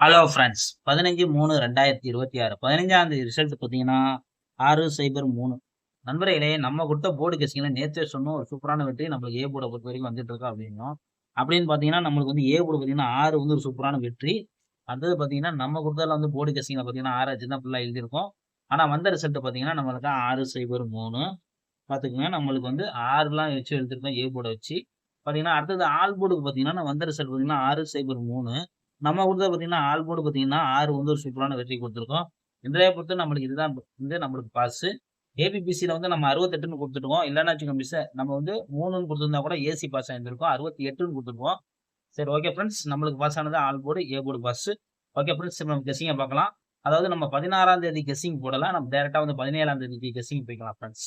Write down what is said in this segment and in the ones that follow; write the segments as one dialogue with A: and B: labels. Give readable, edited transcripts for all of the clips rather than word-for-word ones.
A: Hello friends 15/3/2026 15ஆம் தேதி result பார்த்தீங்கன்னா 603 நண்பர்களே நம்ம கொடுத்த போர்டு கெஸ்டிங்ல நேற்றே சொன்னோம் ஒரு சூப்பரான வெற்றி நம்மளுக்கு ஏ போர்டை பொறுத்த வரைக்கும் வந்துட்டு இருக்கோம் அப்படின்னோம் அப்படின்னு பார்த்தீங்கன்னா நம்மளுக்கு வந்து ஏ போர்டு பார்த்தீங்கன்னா 6 வந்து ஒரு சூப்பரான வெற்றி அடுத்தது பார்த்தீங்கன்னா நம்ம கொடுத்ததுல வந்து போர்டு கெஸ்டிங்ல பார்த்தீங்கன்னா 6 தான் ஃபுல்லாக எழுதியிருக்கோம் ஆனால் வந்த ரிசல்ட் பார்த்தீங்கன்னா நம்மளுக்கு 603 பார்த்துக்கோங்க நம்மளுக்கு வந்து 6லாம் வச்சு எழுதிருக்கோம் ஏ போர்டை வச்சு பார்த்தீங்கன்னா அடுத்தது ஆல் போர்டுக்கு பார்த்தீங்கன்னா வந்த ரிசல்ட் பார்த்தீங்கன்னா 603 நம்ம கொடுத்தது பார்த்தீங்கன்னா ஆல் போர்டு பார்த்தீங்கன்னா 6 வந்து ஒரு சூப்பரான வெற்றி கொடுத்துருக்கோம். இன்றைய பொறுத்து நம்மளுக்கு இதுதான் வந்து நம்மளுக்கு பாஸ். ஏபிபிசில வந்து நம்ம 68ன்னு கொடுத்துருக்கோம். இல்லன்னா வச்சுக்கோங்க மிஸ் நம்ம வந்து 3ன்னு கொடுத்திருந்தா கூட ஏசி பாஸ் ஆயிருந்திருக்கும். 68ன்னு கொடுத்துருக்கோம். சரி ஓகே ஃப்ரெண்ட்ஸ் நம்மளுக்கு பாஸ் ஆனது all board, A board pass. Okay friends நம்ம கெஸ்ஸிங்க பார்க்கலாம். அதாவது நம்ம 16ஆம் தேதி கெஸ்ஸிங் போடலாம். நம்ம டைரக்ட்டா வந்து 17ஆம் தேதிக்கு கெஸ்ஸிங் போய்க்கலாம் friends.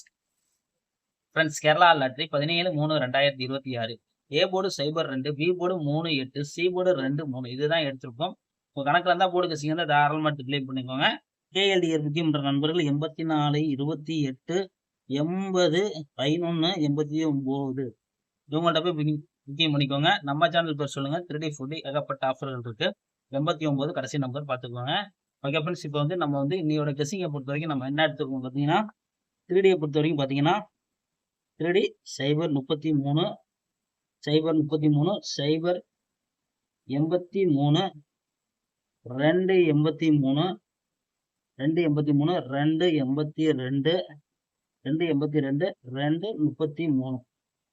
A: Friends Kerala lottery 17/3/2026 A board 02, B board 38, C board 23 இதுதான் எடுத்திருக்கோம். உங்க கணக்குல இருந்தா போர்டு கசிங்க இருந்தா தாராளமா கிளைம் பண்ணிக்கோங்க. கேஎல்டிஆர் முக்கியமன்ற நண்பர்கள் 84, 28, 80, 11, 89 இவங்கள்ட்ட போய் புக்கிங் பண்ணிக்கோங்க. நம்ம சேனல் பேர் சொல்லுங்க. 3D ஃபுட் ஏகப்பட்ட ஆஃபர்கள் இருக்கு. 89 கடைசி நம்பர் பார்த்துக்கோங்க. ஓகே ஃப்ரெண்ட்ஸ் இப்போ வந்து நம்ம வந்து இன்னையோட கெஸ்ஸிங்கை பொறுத்த வரைக்கும் நம்ம என்ன எடுத்துருக்கோம் பார்த்தீங்கன்னா 3Dயை பொறுத்த வரைக்கும் பார்த்தீங்கன்னா 3D 033 033 0 83 283 283 282 282 233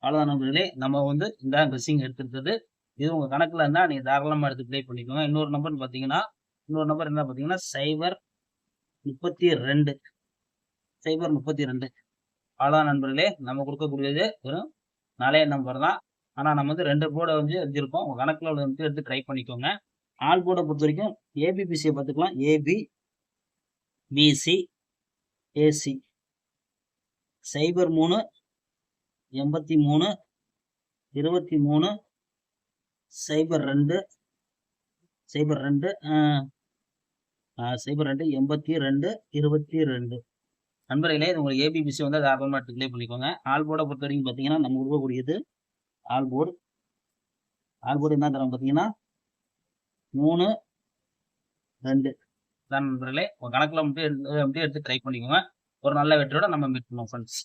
A: அவ்வளோதான் நண்பர்களே. நம்ம வந்து இந்த ட்ரெஸ்ஸிங் எடுத்துருக்கிறது. இது உங்க கணக்குல இருந்தா நீங்க தாராளமா எடுத்து ப்ளே பண்ணிக்கோங்க. இன்னொரு நம்பர் பார்த்தீங்கன்னா இன்னொரு நம்பர் என்ன பார்த்தீங்கன்னா 032 032 அவ்வளோதான் நண்பர்களே. நம்ம கொடுக்கக்கூடியது வெறும் 4 நம்பர் தான். ஆனா நம்ம வந்து 2 போர்டை வந்து எழுதியிருக்கோம். உங்க கணக்குல வந்து எடுத்து ட்ரை பண்ணிக்கோங்க. ஆல் போர்டை பொறுத்த வரைக்கும் ஏபிபிசியை பார்த்துக்கலாம். ஏபி, பிசி, ஏசி 03, 83, 23, 02, 02, 02, 82, 22 நண்பர்களே. இது உங்களுக்கு ஏபிபிசி வந்து தாராளமாக எடுத்து ப்ளே பண்ணிக்கோங்க. ஆல் போர்டை பொறுத்த வரைக்கும் பார்த்தீங்கன்னா நம்ம உருவக்கூடியது ஆல் போர்டு. ஆல் போர்டு என்ன தரோம் பார்த்தீங்கன்னா 3, 2 தான் நண்பர்களே. உங்க கணக்குல மட்டும் எடுத்து ட்ரை பண்ணிக்கோங்க. ஒரு நல்ல வெற்றியோட நம்ம மீட் பண்ணுவோம் ஃப்ரெண்ட்ஸ்.